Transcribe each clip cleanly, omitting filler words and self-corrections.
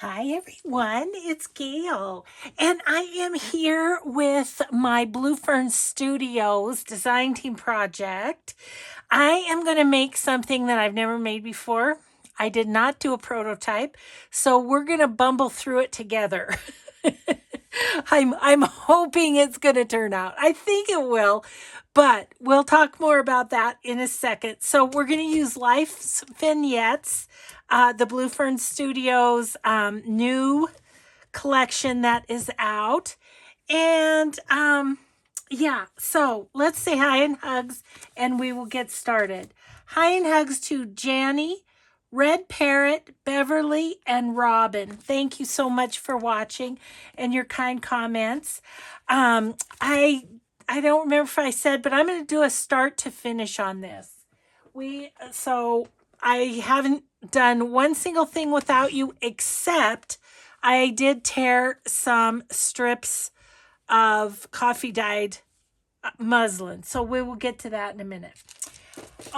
Hi everyone, it's Gail, and I am here with my Blue Fern Studios design team project. I am going to make something that I've never made before. I did not do a prototype, so we're going to bumble through it together. I'm hoping it's going to turn out. I think it will, but we'll talk more about that in a second. So we're going to use Life's vignettes, the Blue Fern Studios new collection that is out. And yeah, so let's say hi and hugs and we will get started. Hi and hugs to Janny, Red Parrot, Beverly, and Robin. Thank you so much for watching and your kind comments. I don't remember if I said, but I'm going to do a start to finish on this. So I haven't done one single thing without you, except I did tear some strips of coffee dyed muslin. So we will get to that in a minute.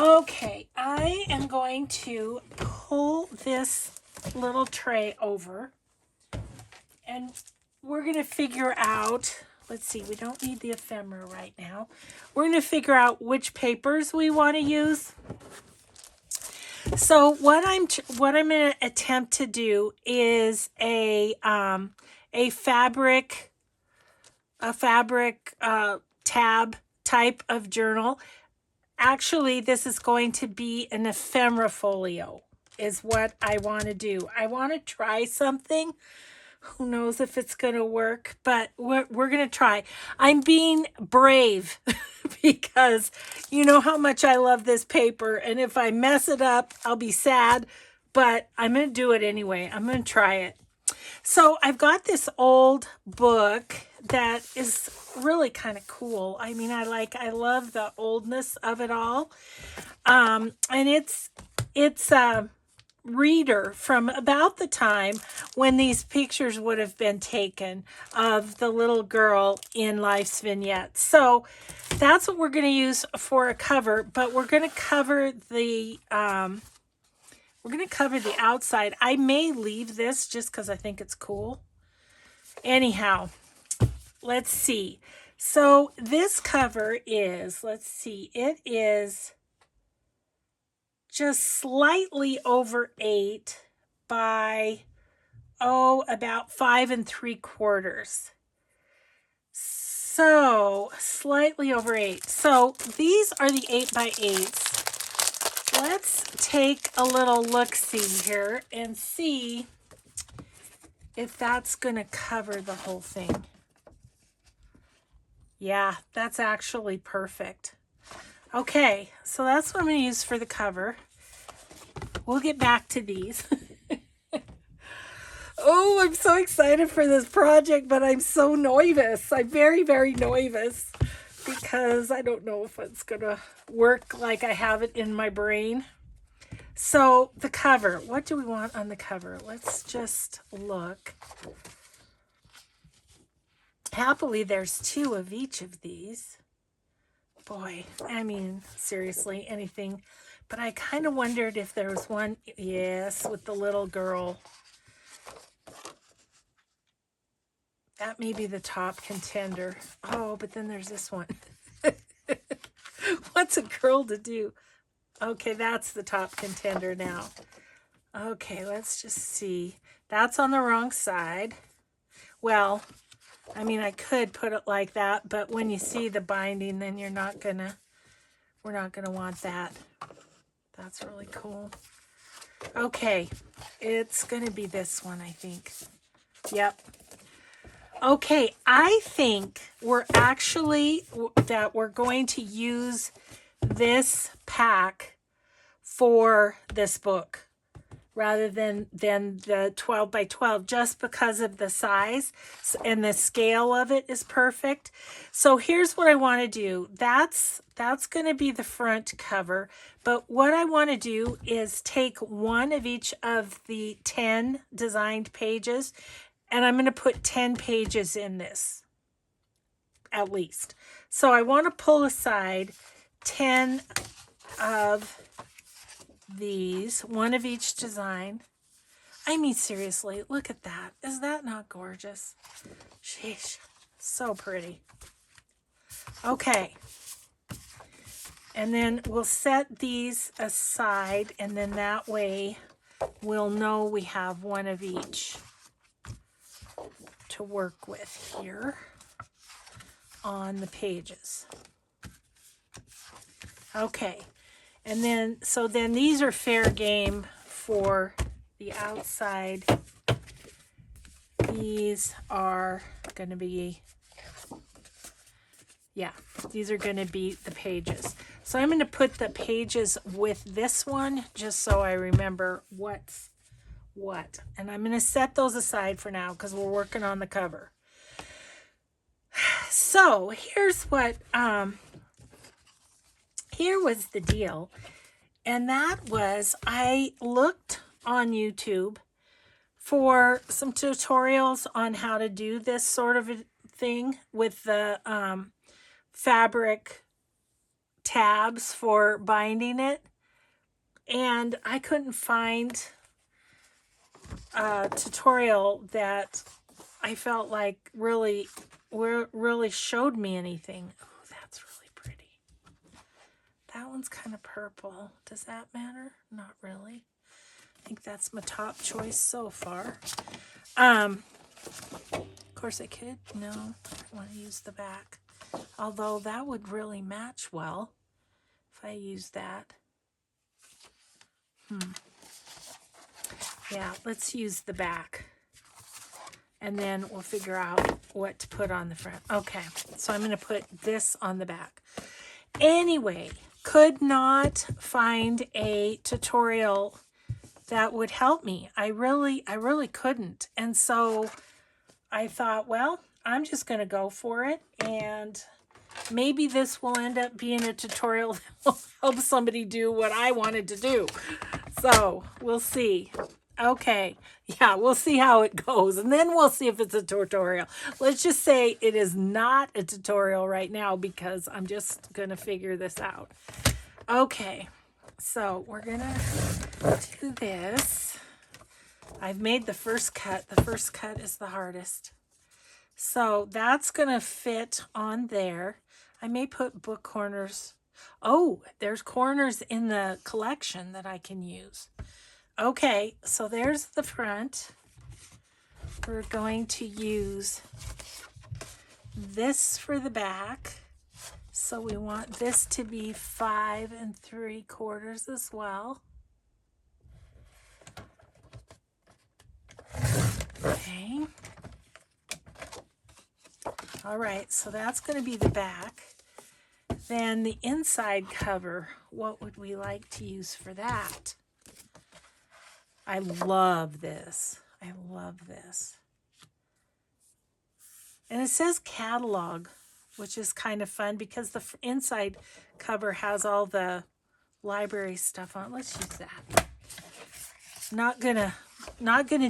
Okay, I am going to pull this little tray over and we're going to figure out, let's see, we don't need the ephemera right now. We're going to figure out which papers we want to use. So what I'm going to attempt to do is a fabric tab type of journal. Actually, this is going to be an ephemera folio is what I want to do. I want to try something. Who knows if it's going to work, but we're going to try. I'm being brave because you know how much I love this paper. And if I mess it up, I'll be sad, but I'm going to do it anyway. I'm going to try it. So I've got this old book that is really kind of cool. I mean, I love the oldness of it all. And it's a reader from about the time when these pictures would have been taken of the little girl in Life's Vignette. So that's what we're going to use for a cover, but we're going to cover the outside. I may leave this just because I think it's cool. Anyhow, let's see. So this cover is, let's see, it is just slightly over 8 by, about 5 3/4. So slightly over 8. So these are the 8 by 8s. Let's take a little look-see here and see if that's going to cover the whole thing. Yeah, that's actually perfect. Okay, so that's what I'm going to use for the cover. We'll get back to these. Oh, I'm so excited for this project, but I'm so nervous. I'm very, very nervous because I don't know if it's going to work like I have it in my brain. So the cover, what do we want on the cover? Let's just look. Happily, there's 2 of each of these. Boy, I mean, seriously, anything. But I kind of wondered if there was one, yes, with the little girl. That may be the top contender. Oh, but then there's this one. What's a girl to do? Okay, that's the top contender now. Okay, let's just see. That's on the wrong side. Well, I mean, I could put it like that, but when you see the binding, then we're not gonna want that. That's really cool. Okay, it's gonna be this one, I think. Yep. Okay, I think we're going to use this pack for this book rather than the 12 by 12, just because of the size and the scale of it is perfect. So here's what I want to do. That's going to be the front cover, but what I want to do is take one of each of the 10 designed pages, and I'm going to put 10 pages in this, at least. So I want to pull aside 10 of these, one of each design. I mean, seriously, look at that. Is that not gorgeous? Sheesh, so pretty. Okay. And then we'll set these aside, and then that way we'll know we have one of each to work with here on the pages. Okay. And then, so then these are fair game for the outside. These are going to be, yeah, these are going to be the pages. So I'm going to put the pages with this one just so I remember what's what. And I'm going to set those aside for now because we're working on the cover. So here's what, here was the deal. And that was, I looked on YouTube for some tutorials on how to do this sort of a thing with the fabric tabs for binding it. And I couldn't find a tutorial that I felt like really showed me anything. Oh, that's really pretty. That one's kind of purple. Does that matter? Not really. I think that's my top choice so far. Of course I could. No, I want to use the back. Although that would really match well if I use that. Yeah, let's use the back. And then we'll figure out what to put on the front. Okay, so I'm going to put this on the back. Anyway, could not find a tutorial that would help me. I really couldn't. And so I thought, well, I'm just going to go for it. And maybe this will end up being a tutorial that will help somebody do what I wanted to do. So we'll see. Okay. Yeah, we'll see how it goes. And then we'll see if it's a tutorial. Let's just say it is not a tutorial right now because I'm just going to figure this out. Okay. So we're going to do this. I've made the first cut. The first cut is the hardest. So that's going to fit on there. I may put book corners. Oh, there's corners in the collection that I can use. Okay, so there's the front. We're going to use this for the back. So we want this to be 5 3/4 as well. Okay. All right, so that's going to be the back. Then the inside cover, what would we like to use for that? I love this. I love this. And it says catalog, which is kind of fun because the inside cover has all the library stuff on it. Let's use that. Not gonna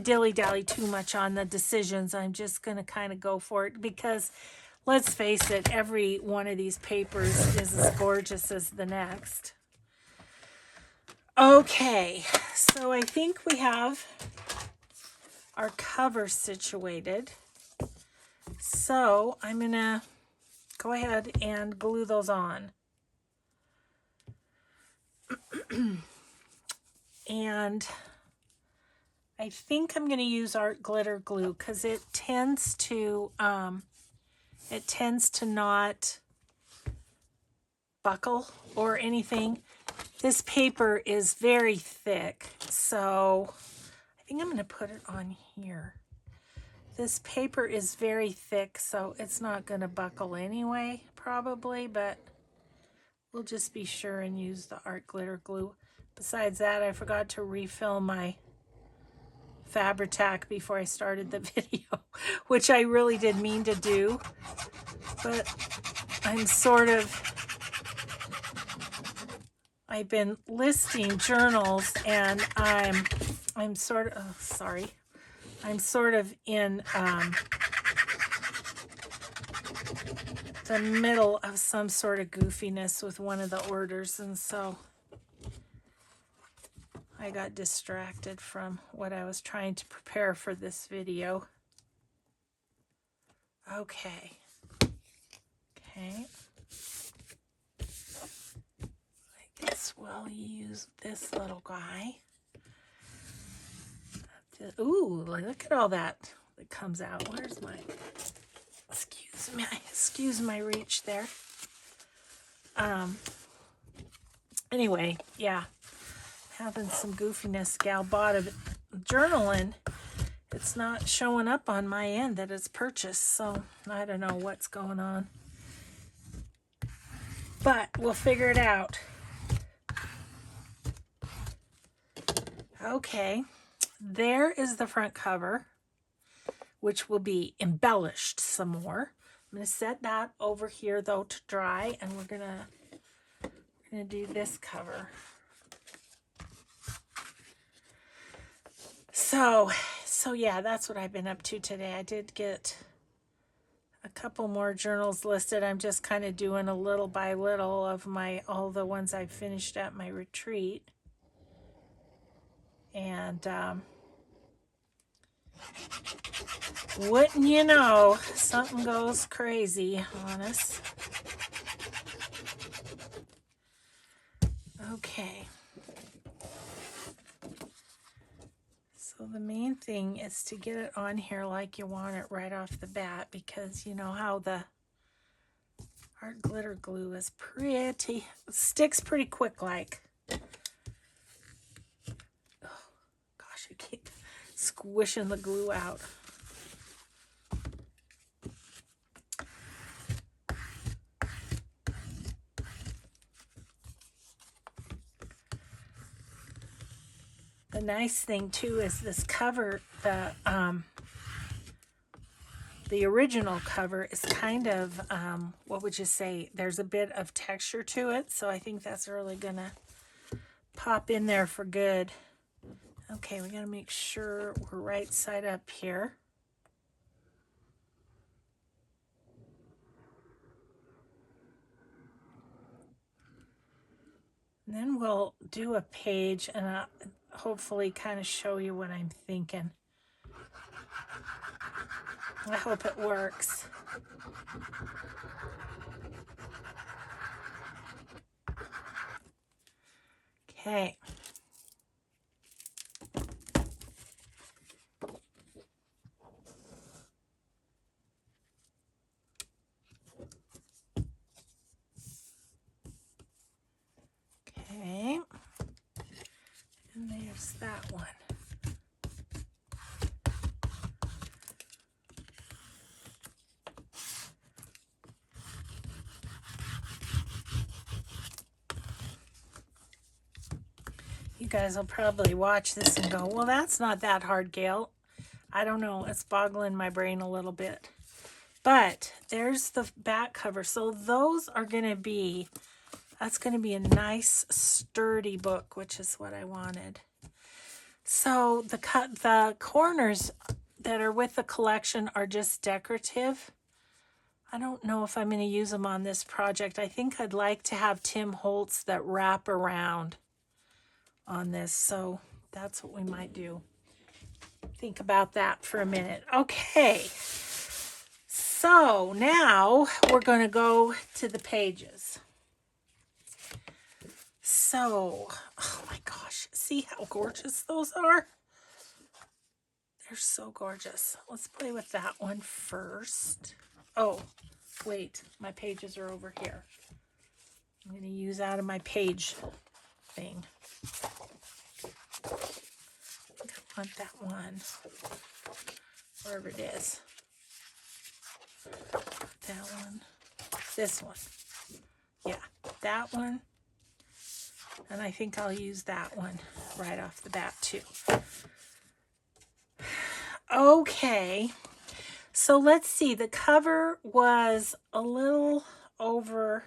dilly-dally too much on the decisions. I'm just gonna kind of go for it because let's face it, every one of these papers is as gorgeous as the next. Okay, so I think we have our cover situated. So I'm gonna go ahead and glue those on. And I think I'm going to use art glitter glue because it tends to not buckle or anything. This paper is very thick, so I think I'm going to put it on here. This paper is very thick, so it's not going to buckle anyway, probably, but we'll just be sure and use the art glitter glue. Besides that, I forgot to refill my Fabri-Tac before I started the video, which I really did mean to do, but I've been listing journals and I'm sort of in the middle of some sort of goofiness with one of the orders, and so I got distracted from what I was trying to prepare for this video. Okay. Okay. I guess we'll use this little guy. Ooh, look at all that comes out. Where's my, excuse my reach there. Anyway, yeah, having some goofiness. Gal bought a journal and it's not showing up on my end that it's purchased, so I don't know what's going on, but we'll figure it out. Okay, there is the front cover, which will be embellished some more. I'm going to set that over here though to dry, and we're gonna do this cover. So yeah, that's what I've been up to today. I did get a couple more journals listed. I'm just kind of doing a little by little of all the ones I finished at my retreat. And wouldn't you know, something goes crazy on us. Okay. So the main thing is to get it on here like you want it right off the bat, because you know how the art glitter glue is pretty, sticks pretty quick like. Oh, gosh, I keep squishing the glue out. The nice thing too is this cover, the original cover is kind of, what would you say, there's a bit of texture to it, so I think that's really gonna pop in there for good. Okay, we gotta make sure we're right side up here. And then we'll do a page and I'll hopefully kind of show you what I'm thinking. I hope it works. Okay. Okay. And there's that one. You guys will probably watch this and go, well, that's not that hard, Gail. I don't know. It's boggling my brain a little bit. But there's the back cover. So those are going to be, that's going to be a nice sturdy book, which is what I wanted. So the corners that are with the collection are just decorative. I don't know if I'm going to use them on this project. I think I'd like to have Tim Holtz that wrap around on this, so that's what we might do. Think about that for a minute. Okay, so now we're going to go to the pages. So, oh my gosh, see how gorgeous those are? They're so gorgeous. Let's play with that one first. Oh, wait, my pages are over here. I'm going to use out of my page thing. I think I want that one, wherever it is. That one, this one. Yeah, that one. And I think I'll use that one right off the bat too. Okay, so let's see. The cover was a little over.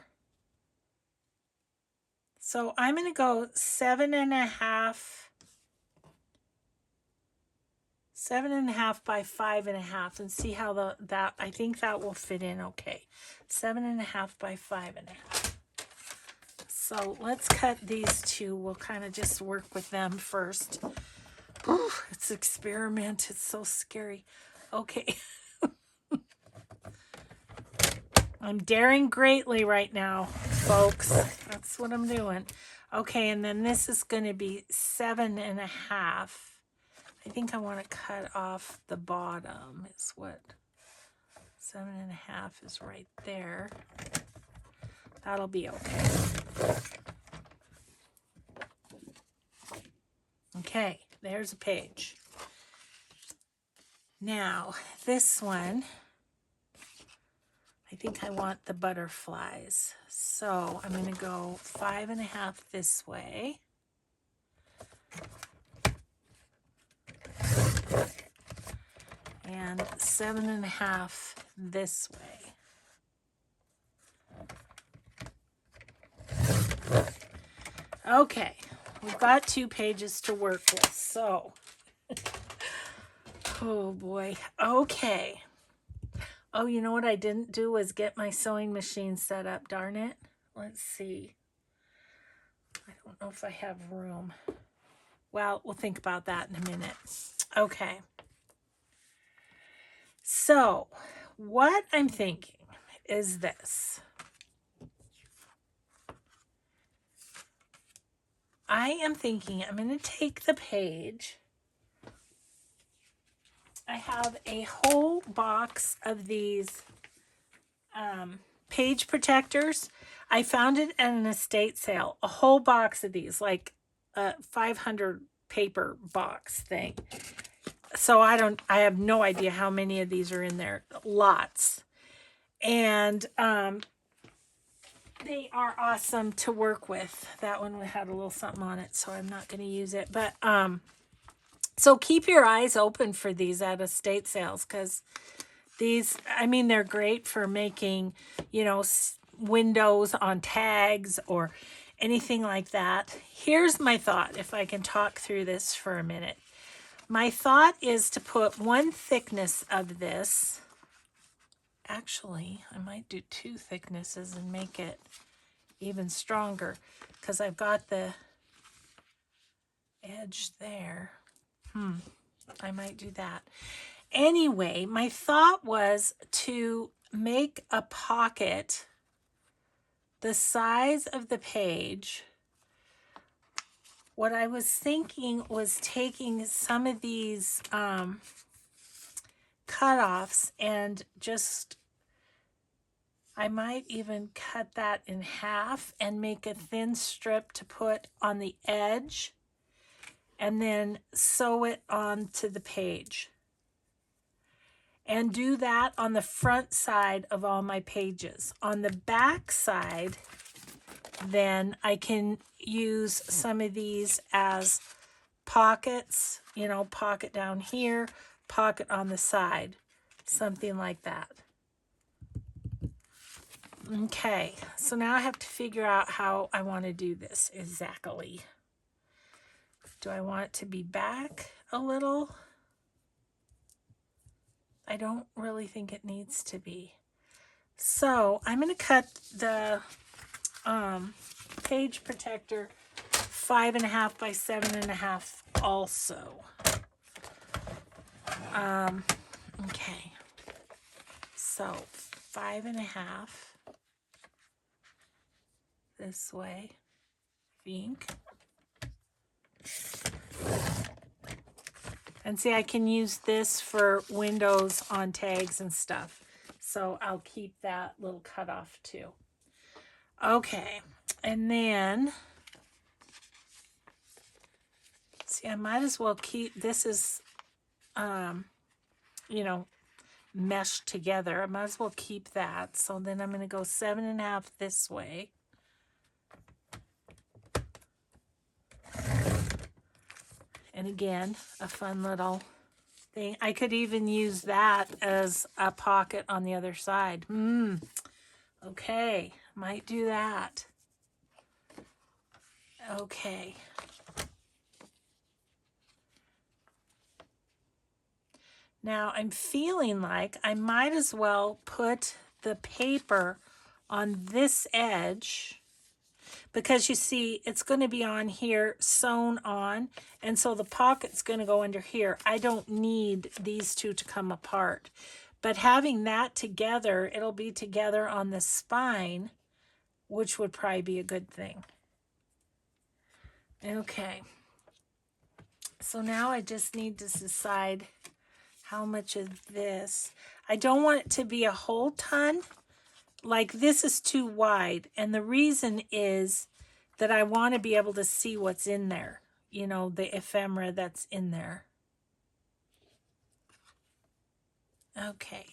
So I'm going to go 7.5 by 5.5 and see how that I think that will fit in okay. 7.5 by 5.5. So let's cut these two. We'll kind of just work with them first. Ooh, it's experiment. It's so scary. Okay. I'm daring greatly right now, folks. That's what I'm doing. Okay, and then this is going to be 7.5. I think I want to cut off the bottom. Is what 7.5 is right there. That'll be okay. Okay, there's a page. Now, this one, I think I want the butterflies. So I'm going to go 5.5 this way. And 7.5 this way. Okay, we've got 2 pages to work with, so. Oh boy, okay. Oh, you know what I didn't do was get my sewing machine set up, darn it. Let's see. I don't know if I have room. Well, we'll think about that in a minute. Okay. So, what I'm thinking is this. I am thinking I'm going to take the page. I have a whole box of these page protectors. I found it at an estate sale. A whole box of these, like a 500 paper box thing. So I have no idea how many of these are in there. Lots. And they are awesome to work with. That one had a little something on it, so I'm not going to use it. But so keep your eyes open for these at estate sales, because these, I mean, they're great for making, you know, windows on tags or anything like that. Here's my thought, if I can talk through this for a minute. My thought is to put 1 thickness of this. Actually, I might do 2 thicknesses and make it even stronger, because I've got the edge there. I might do that. Anyway, my thought was to make a pocket the size of the page. What I was thinking was taking some of these cutoffs and just, I might even cut that in half and make a thin strip to put on the edge and then sew it onto the page. And do that on the front side of all my pages. On the back side, then I can use some of these as pockets, you know, pocket down here, pocket on the side, something like that. Okay, so now I have to figure out how I want to do this exactly. Do I want it to be back a little? I don't really think it needs to be. So I'm going to cut the page protector 5.5 by 7.5 also. Okay. So 5.5 this way, I think. And see, I can use this for windows on tags and stuff. So I'll keep that little cutoff too. Okay, and then, see, I might as well keep, this is, you know, meshed together. I might as well keep that. So then I'm going to go 7.5 this way. And again, a fun little thing. I could even use that as a pocket on the other side. Okay, might do that. Okay. Now I'm feeling like I might as well put the paper on this edge because you see it's going to be on here sewn on, and so the pocket's going to go under here. I don't need these two to come apart, but having that together, it'll be together on the spine, which would probably be a good thing. Okay, so now I just need to decide how much of this. I don't want it to be a whole ton. Like, this is too wide, and the reason is that I want to be able to see what's in there, you know, the ephemera that's in there. Okay,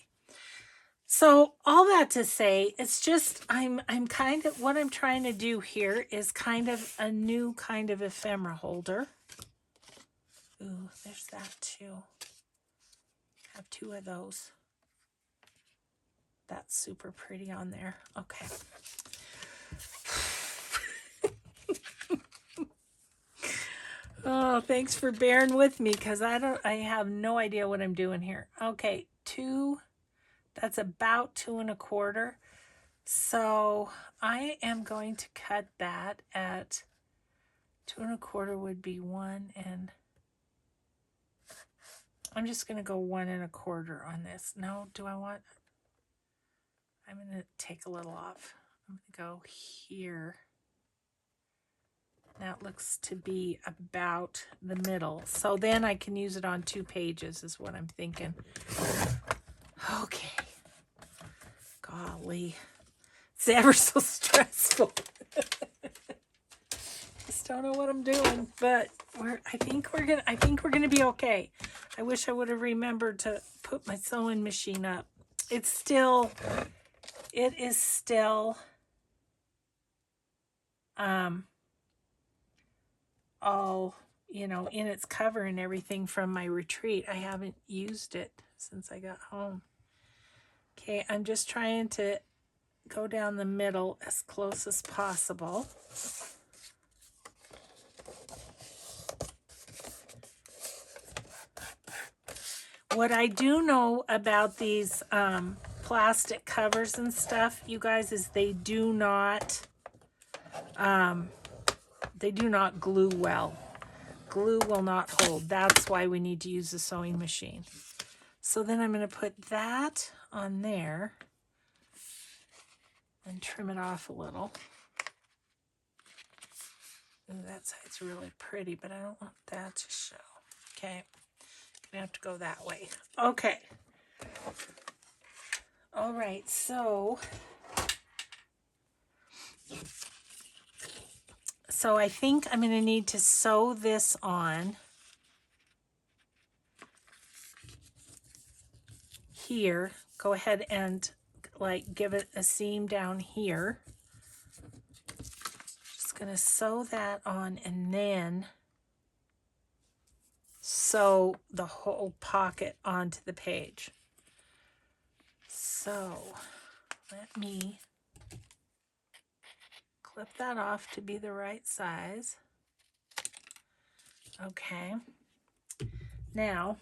so all that to say, it's just I'm kind of, what I'm trying to do here is kind of a new kind of ephemera holder. Ooh, there's that too. Have two of those. That's super pretty on there. Okay. Oh, thanks for bearing with me, because I have no idea what I'm doing here. Okay, that's about 2 1/4. So I am going to cut that at 2 1/4 would be 1, and I'm just going to go 1 1/4 on this. No, I'm going to take a little off. I'm going to go here. That looks to be about the middle. So then I can use it on 2 pages is what I'm thinking. Okay. Golly. It's ever so stressful. Just don't know what I'm doing, but I think we're gonna be okay. I wish I would have remembered to put my sewing machine up. It is still all, you know, in its cover and everything from my retreat. I haven't used it since I got home. Okay, I'm just trying to go down the middle as close as possible. What I do know about these plastic covers and stuff, you guys, is they do not glue well. Glue will not hold. That's why we need to use a sewing machine. So then I'm going to put that on there and trim it off a little. Ooh, that side's really pretty, but I don't want that to show. Okay, gonna have to go that way. Okay. All right, so I think I'm going to need to sew this on here. Go ahead and like give it a seam down here. Just going to sew that on and then sew the whole pocket onto the page. So let me clip that off to be the right size. Okay. Now,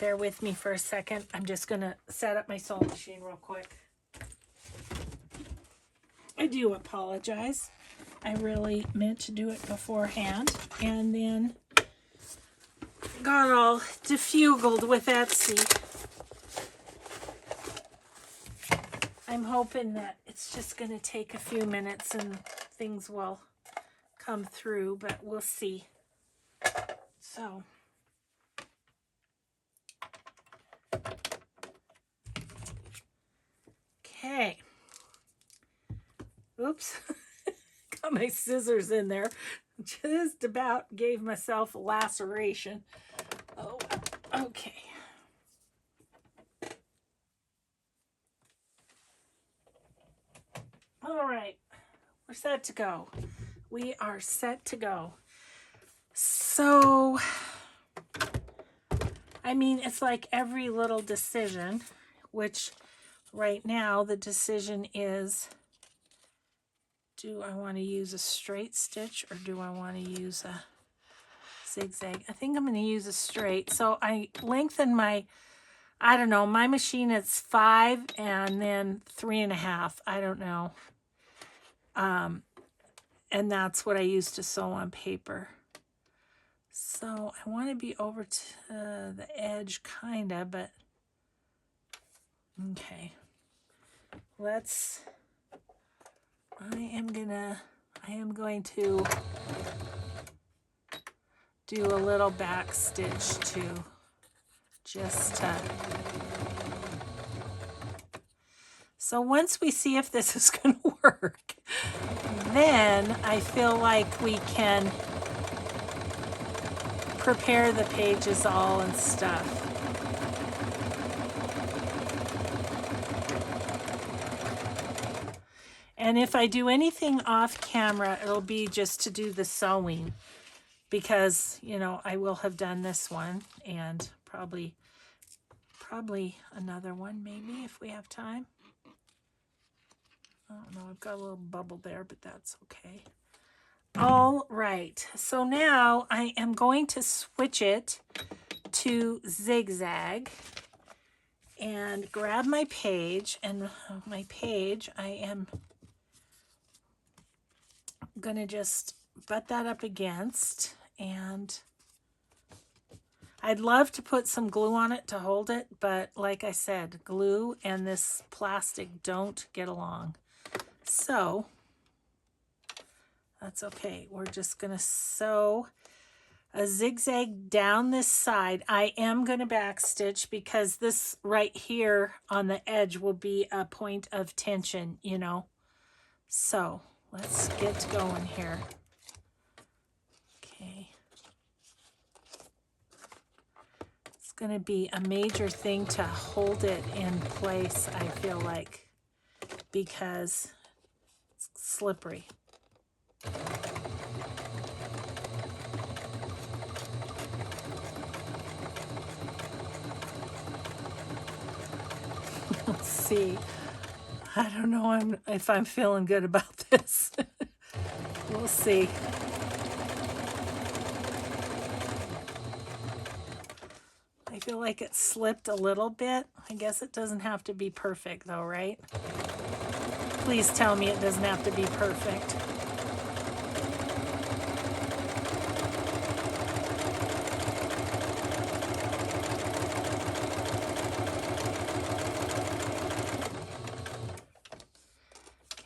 bear with me for a second. I'm just going to set up my sewing machine real quick. I do apologize. I really meant to do it beforehand and then got all defugled with Etsy. I'm hoping that it's just going to take a few minutes and things will come through, but we'll see. So, okay. Oops. Got my scissors in there. Just about gave myself a laceration. Oh, okay. All right, we're set to go. We are set to go. So, I mean, it's like every little decision, which right now the decision is, do I want to use a straight stitch or do I want to use a zigzag? I think I'm going to use a straight. So I lengthen my, I don't know, my machine is 5 and then 3.5. I don't know. And that's what I use to sew on paper. So I want to be over to the edge, kind of, but okay. I am going to do a little back stitch too, just to. So once we see if this is going to work, then I feel like we can prepare the pages all and stuff. And if I do anything off camera, it'll be just to do the sewing, because, you know, I will have done this one and probably another one maybe if we have time. I don't know, I've got a little bubble there, but that's okay. All right, so now I am going to switch it to zigzag and grab my page, and my page I am gonna just butt that up against, and I'd love to put some glue on it to hold it, but like I said, glue and this plastic don't get along. So that's okay. We're just gonna sew a zigzag down this side. I am gonna backstitch because this right here on the edge will be a point of tension, you know. So let's get going here. Okay. It's going to be a major thing to hold it in place, I feel like, because it's slippery. Let's see. I don't know if I'm feeling good about this. We'll see. I feel like it slipped a little bit. I guess it doesn't have to be perfect though, right? Please tell me it doesn't have to be perfect.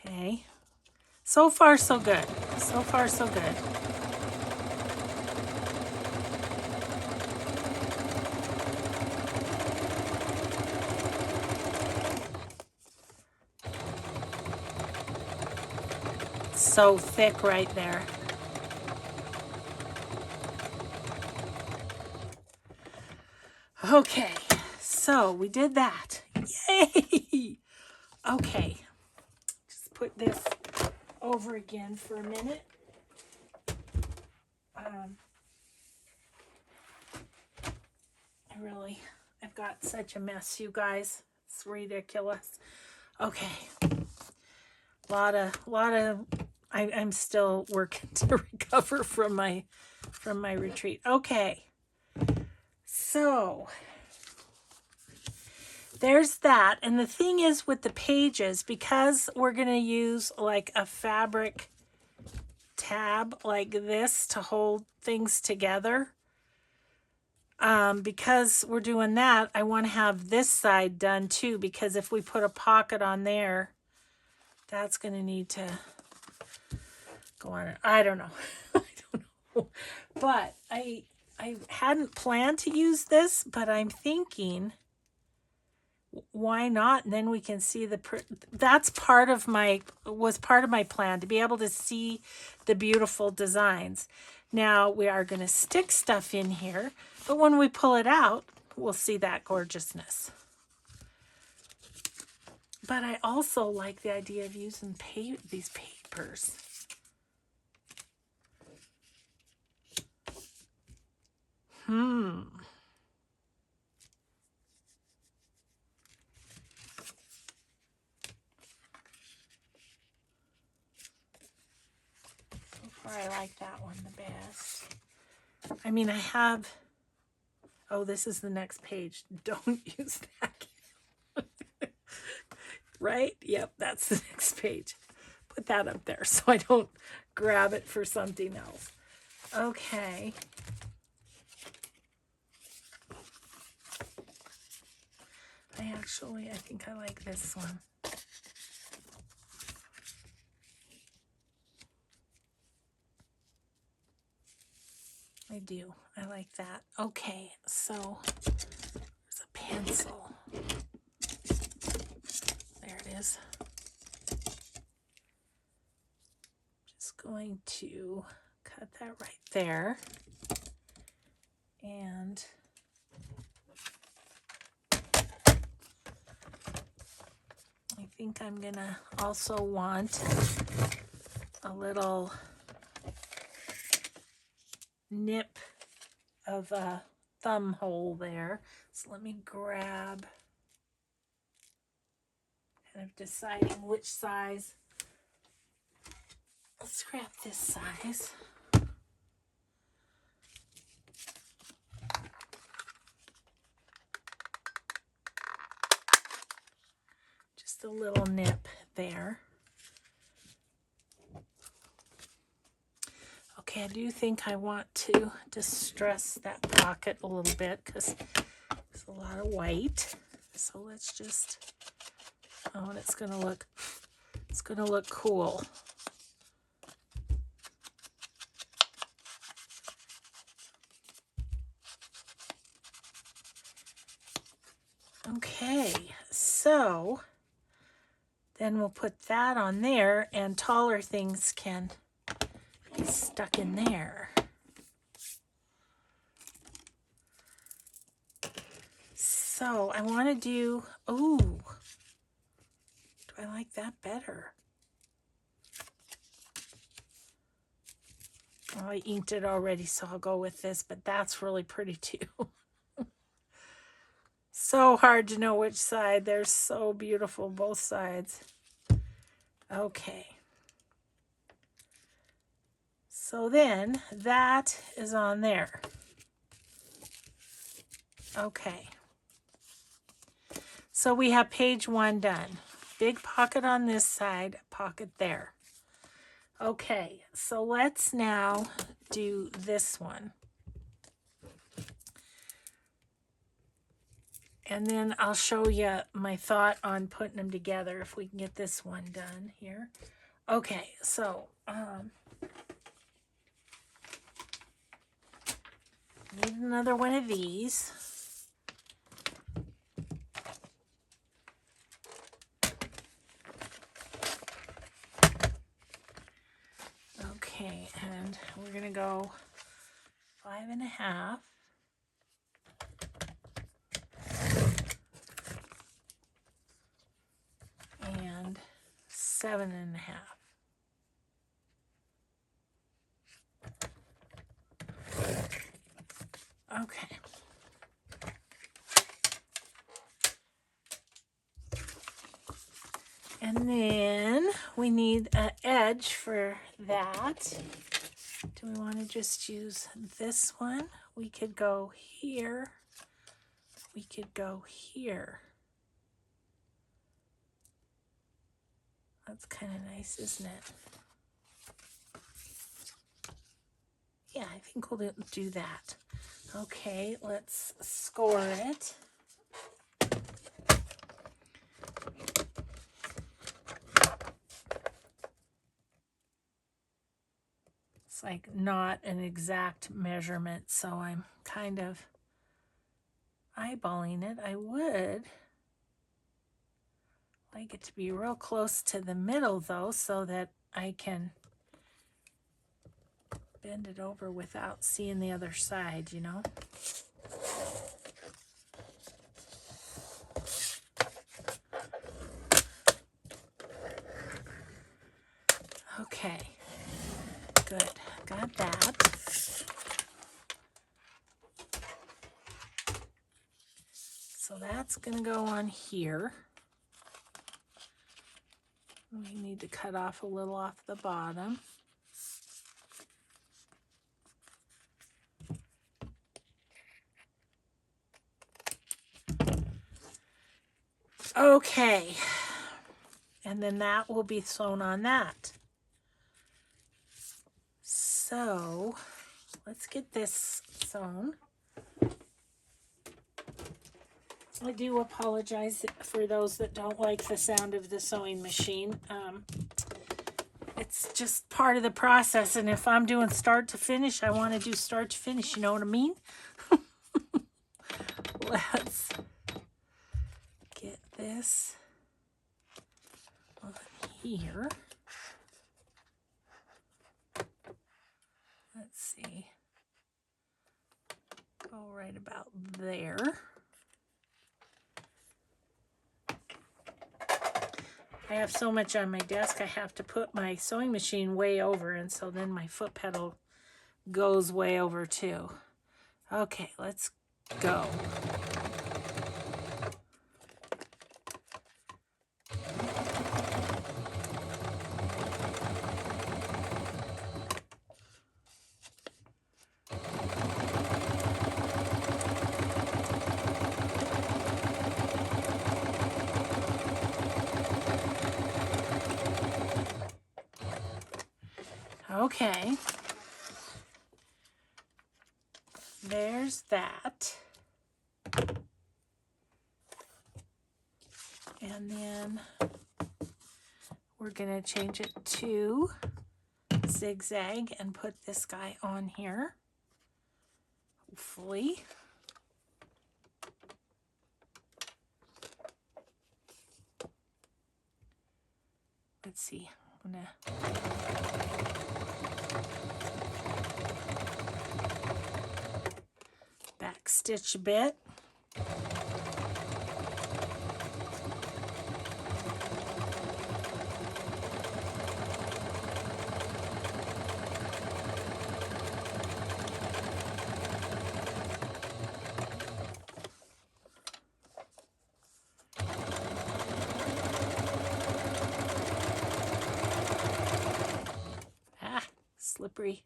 Okay. So far, so good. So far, so good. So thick right there. Okay, so we did that. Yay! Okay, just put this over again for a minute. I've got such a mess, you guys. It's ridiculous. Okay, I'm still working to recover from my retreat. Okay, so there's that. And the thing is with the pages, because we're going to use like a fabric tab like this to hold things together, because we're doing that, I want to have this side done too, because if we put a pocket on there, that's going to need to go on. I don't know. I don't know. But I hadn't planned to use this, but I'm thinking, why not? And then we can see that's was part of my plan, to be able to see the beautiful designs. Now we are going to stick stuff in here, but when we pull it out, we'll see that gorgeousness. But I also like the idea of using these papers. I like that one the best. I mean, I have, oh, this is the next page. Don't use that. Right? Yep, that's the next page. put that up there so I don't grab it for something else. Okay. I think I like this one. I do. I like that. Okay, so there's a pencil. There it is. Just going to cut that right there. And I think I'm gonna also want a little nip of a thumb hole there. So let me grab, kind of deciding which size. Let's grab this size. Just a little nip there. Okay, I do think I want to distress that pocket a little bit because there's a lot of white. So let's just, oh, and it's gonna look cool. Okay, so then we'll put that on there and taller things can be stuck in there. So I want to do, oh, do I like that better? Well, I inked it already, so I'll go with this, but that's really pretty too. So hard to know which side. They're so beautiful, both sides. Okay. So then that is on there. Okay. So we have page 1 done. Big pocket on this side, pocket there. Okay, so let's now do this one. And then I'll show you my thought on putting them together if we can get this one done here. Okay, so need another one of these. Okay, and we're gonna go 5.5. And 7.5. Okay. And then we need an edge for that. Do we want to just use this one? We could go here. We could go here. That's kind of nice, isn't it? Yeah, I think we'll do that. Okay, let's score it. It's like not an exact measurement, so I'm kind of eyeballing it. I would like it to be real close to the middle though, so that I can bend it over without seeing the other side, you know? Okay, good, got that. So that's gonna go on here. We need to cut off a little off the bottom. Okay, and then that will be sewn on that. So let's get this sewn. I do apologize for those that don't like the sound of the sewing machine. It's just part of the process, and if I'm doing start to finish, I want to do start to finish, you know what I mean? Let's get this on here. Let's see. Go right about there. I have so much on my desk, I have to put my sewing machine way over, and so then my foot pedal goes way over too. Okay, let's go. Okay, there's that. And then we're going to change it to zigzag and put this guy on here, hopefully. Let's see, I'm going to back stitch a bit. Ah, slippery.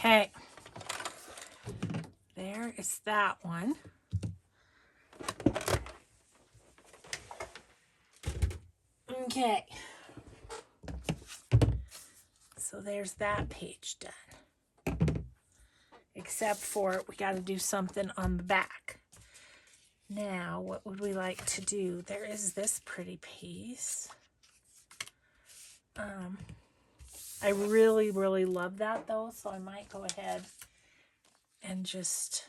Okay, there is that one. Okay, so there's that page done. Except for we got to do something on the back. Now, what would we like to do? There is this pretty piece. I really, really love that though, so I might go ahead and just...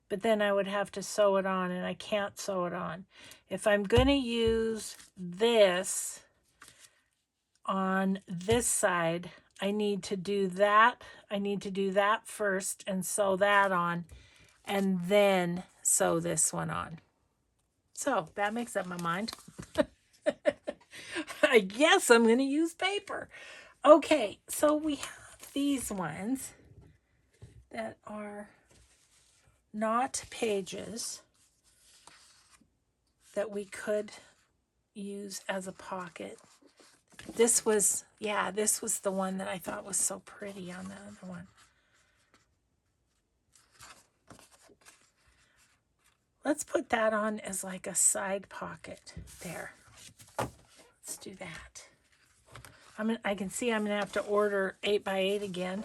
But then I would have to sew it on, and I can't sew it on. If I'm going to use this on this side, I need to do that. I need to do that first and sew that on, and then sew this one on. So that makes up my mind. I guess I'm going to use paper. Okay, so we have these ones that are not pages that we could use as a pocket. This was, yeah, this was the one that I thought was so pretty on the other one. Let's put that on as like a side pocket there. Let's do that. I can see I'm going to have to order 8x8 again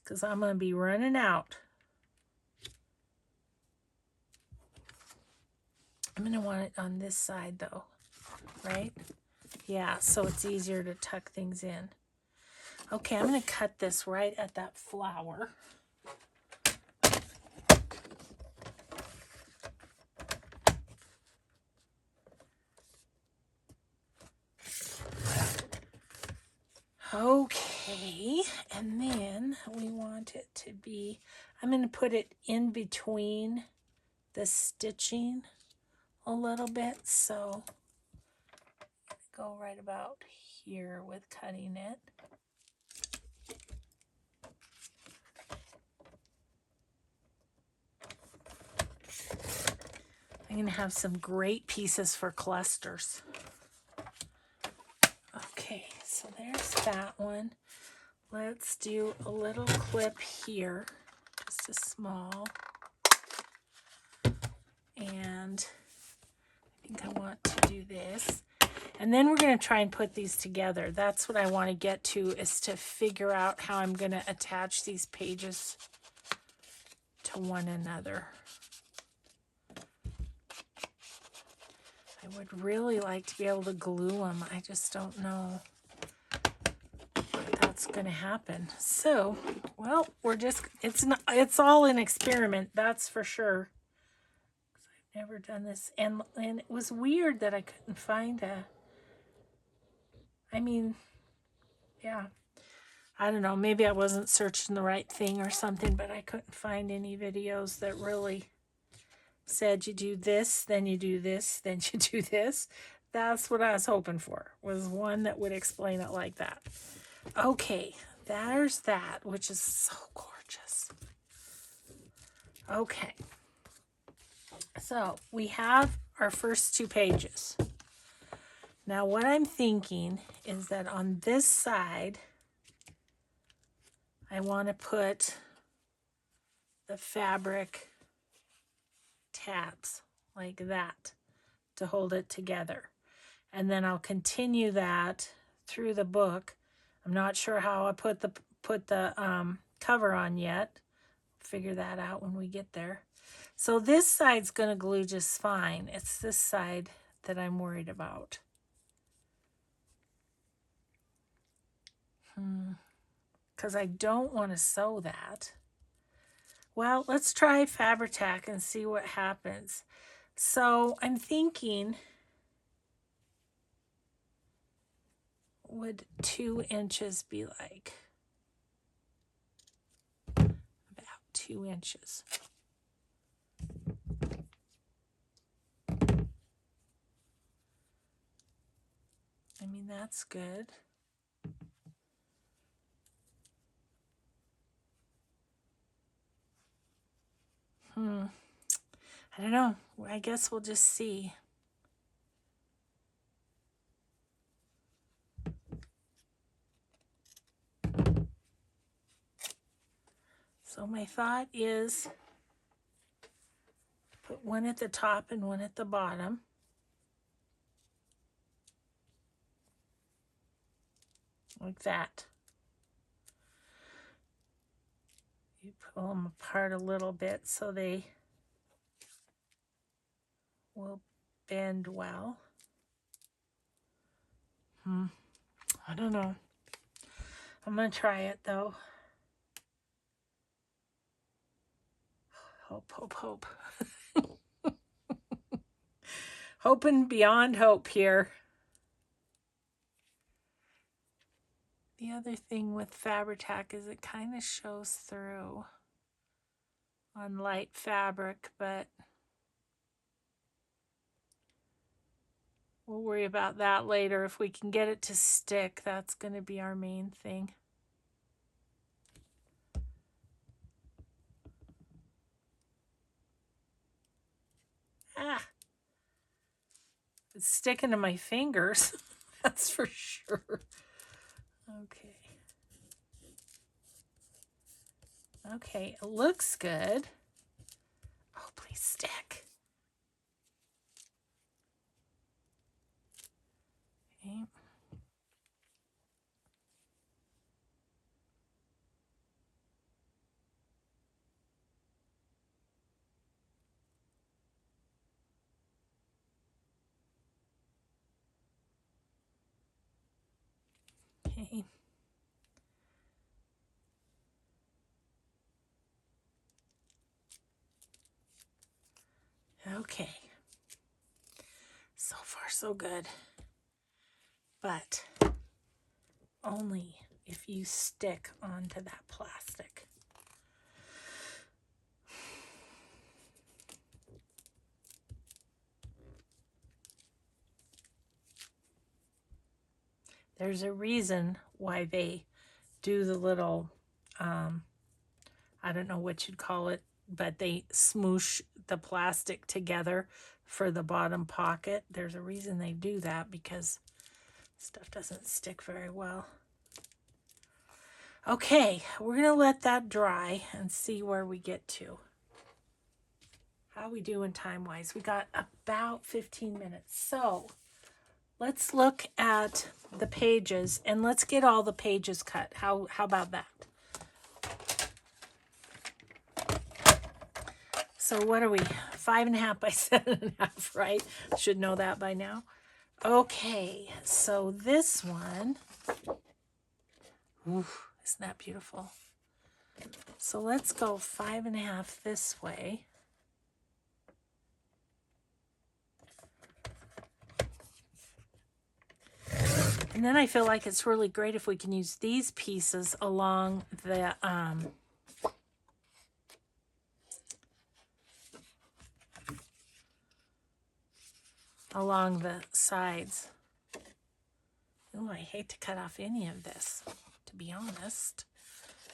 because I'm going to be running out. I'm going to want it on this side though, right? Yeah, so it's easier to tuck things in. Okay, I'm going to cut this right at that flower. Okay, and then we want it to be, I'm going to put it in between the stitching a little bit, so go right about here with cutting it. I'm going to have some great pieces for clusters. Okay, so there's that one. Let's do a little clip here, just a small. And I think I want to do this. And then we're going to try and put these together. That's what I want to get to, is to figure out how I'm going to attach these pages to one another. I would really like to be able to glue them. I just don't know if that's going to happen. So, well, it's all an experiment, that's for sure. I've never done this. And it was weird that I couldn't find yeah. I don't know, maybe I wasn't searching the right thing or something, but I couldn't find any videos that really said you do this, then you do this, then you do this. That's what I was hoping for, was one that would explain it like that. Okay, there's that, which is so gorgeous. Okay, so we have our first 2 pages. Now what I'm thinking is that on this side, I want to put the fabric tabs like that to hold it together. And then I'll continue that through the book. I'm not sure how I put the cover on yet. Figure that out when we get there. So this side's going to glue just fine. It's this side that I'm worried about. Because I don't want to sew that. Well, let's try Fabri-Tac and see what happens. So I'm thinking, would 2 inches be like? About 2 inches. I mean, that's good. I don't know. I guess we'll just see. So my thought is put one at the top and one at the bottom. Like that. You pull them apart a little bit so they will bend well. I don't know. I'm going to try it though. Hope, hope, hope. Hoping beyond hope here. The other thing with Fabri-Tac is it kind of shows through on light fabric, but we'll worry about that later. If we can get it to stick, that's going to be our main thing. It's sticking to my fingers. That's for sure. Okay. Okay, it looks good. Oh, please stick. Okay. Okay. Okay. So far, so good. But only if you stick onto that plastic. There's a reason why they do the little, I don't know what you'd call it, but they smoosh the plastic together for the bottom pocket. There's a reason they do that, because stuff doesn't stick very well. Okay, we're going to let that dry and see where we get to. How we doing time-wise? We got about 15 minutes. So let's look at the pages, and let's get all the pages cut. How about that? So what are we? 5.5 by 7.5, right? Should know that by now. Okay, so this one, ooh, isn't that beautiful? So let's go 5.5 this way. And then I feel like it's really great if we can use these pieces along the sides. Oh, I hate to cut off any of this, to be honest.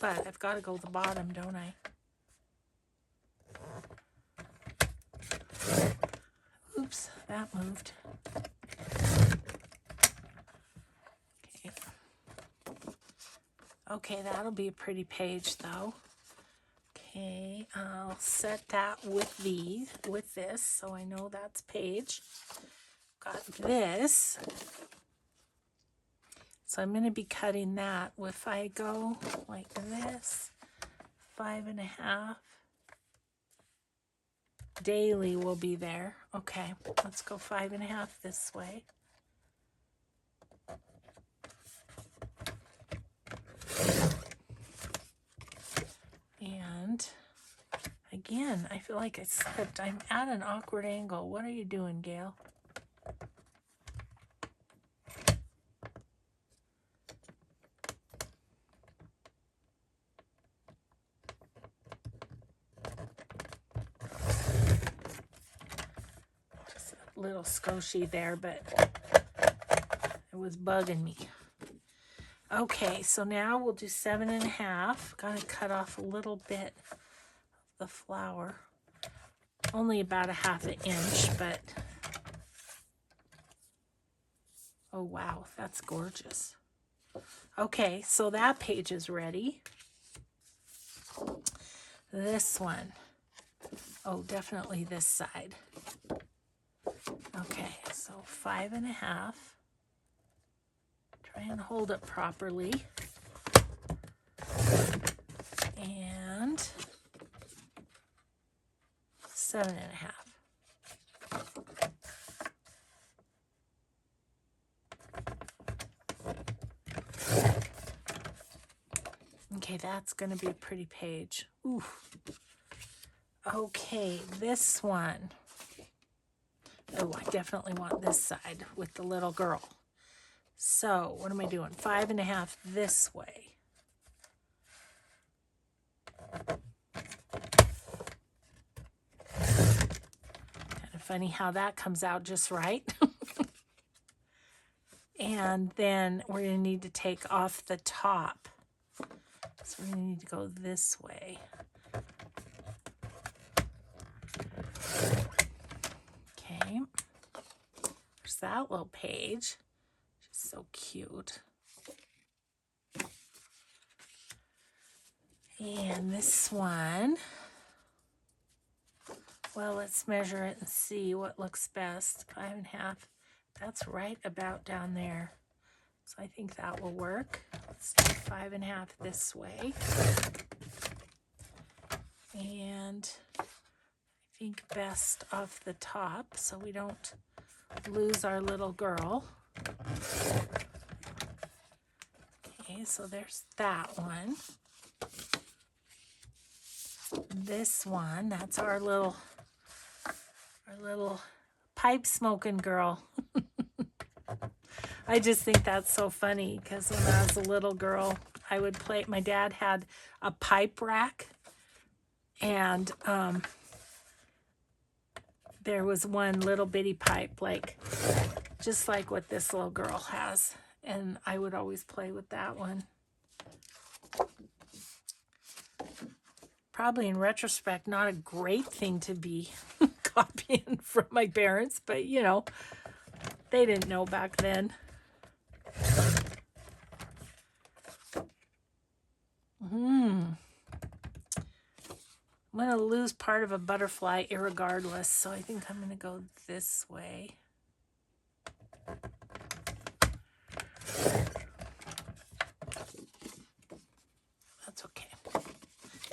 But I've got to go to the bottom, don't I? Oops, that moved. Okay. Okay, that'll be a pretty page, though. Okay, I'll set that with this, so I know that's page. Got this. So I'm going to be cutting that. If I go like this, 5.5, daily will be there. Okay, let's go 5.5 this way. And again, I feel like I slipped. I'm at an awkward angle. What are you doing, Gail? Just a little scoshy there, but it was bugging me. Okay, so now we'll do 7.5. Gotta cut off a little bit of the flower. Only about 1/2 inch, but oh wow, that's gorgeous. Okay, so that page is ready. This one. Oh, definitely this side. Okay, so 5.5. Try and hold it properly. And 7.5. Okay, that's going to be a pretty page. Ooh. Okay, this one. Oh, I definitely want this side with the little girl. So, what am I doing? 5.5 this way. Kind of funny how that comes out just right. And then we're going to need to take off the top. So we're going to need to go this way. Okay. There's that little page. She's so cute. And this one, well, let's measure it and see what looks best. 5.5. That's right about down there. So I think that will work. Let's do 5.5 this way. And I think best off the top so we don't lose our little girl. Okay, so there's that one. This one, that's our little pipe smoking girl. I just think that's so funny because when I was a little girl, I would play. My dad had a pipe rack, and there was one little bitty pipe, like just like what this little girl has, And I would always play with that one. Probably in retrospect, not a great thing to be copying from my parents, but you know, they didn't know back then. I'm going to lose part of a butterfly irregardless, so I think I'm going to go this way. That's okay.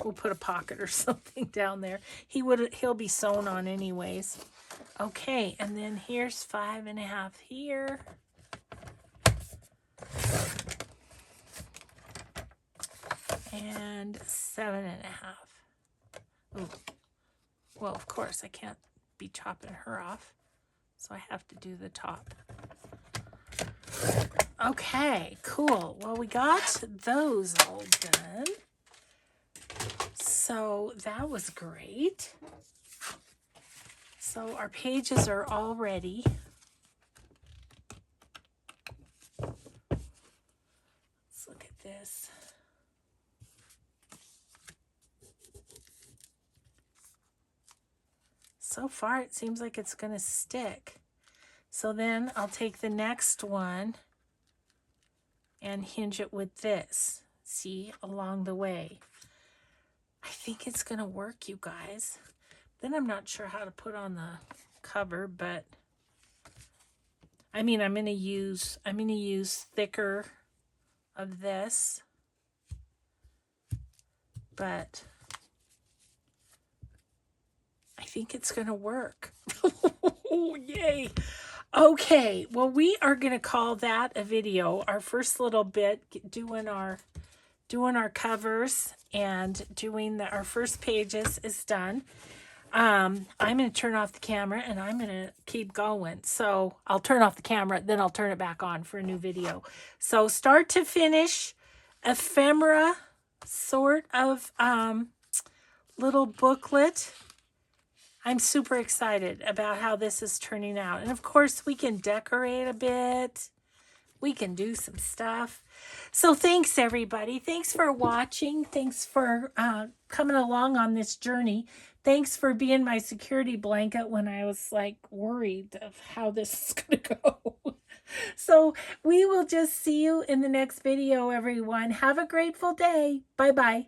We'll put a pocket or something down there. He'll be sewn on anyways. Okay, and then here's 5.5 here. And 7.5. Ooh. Well, of course, I can't be chopping her off, so I have to do the top. Okay, cool. Well, we got those all done. So that was great. So our pages are all ready. Let's look at this. So far, it seems like it's going to stick. So then I'll take the next one and hinge it with this, see, along the way. I think it's going to work, you guys. Then I'm not sure how to put on the cover, but I mean, I'm going to use thicker of this, but I think it's going to work. Oh, yay. Okay, well, we are going to call that a video. Our first little bit, doing our covers and doing our first pages is done. I'm going to turn off the camera and I'm going to keep going. So I'll turn off the camera, then I'll turn it back on for a new video. So start to finish, ephemera sort of little booklet. I'm super excited about how this is turning out. And of course, we can decorate a bit. We can do some stuff. So thanks, everybody. Thanks for watching. Thanks for coming along on this journey. Thanks for being my security blanket when I was like worried of how this is going to go. So we will just see you in the next video, everyone. Have a grateful day. Bye-bye.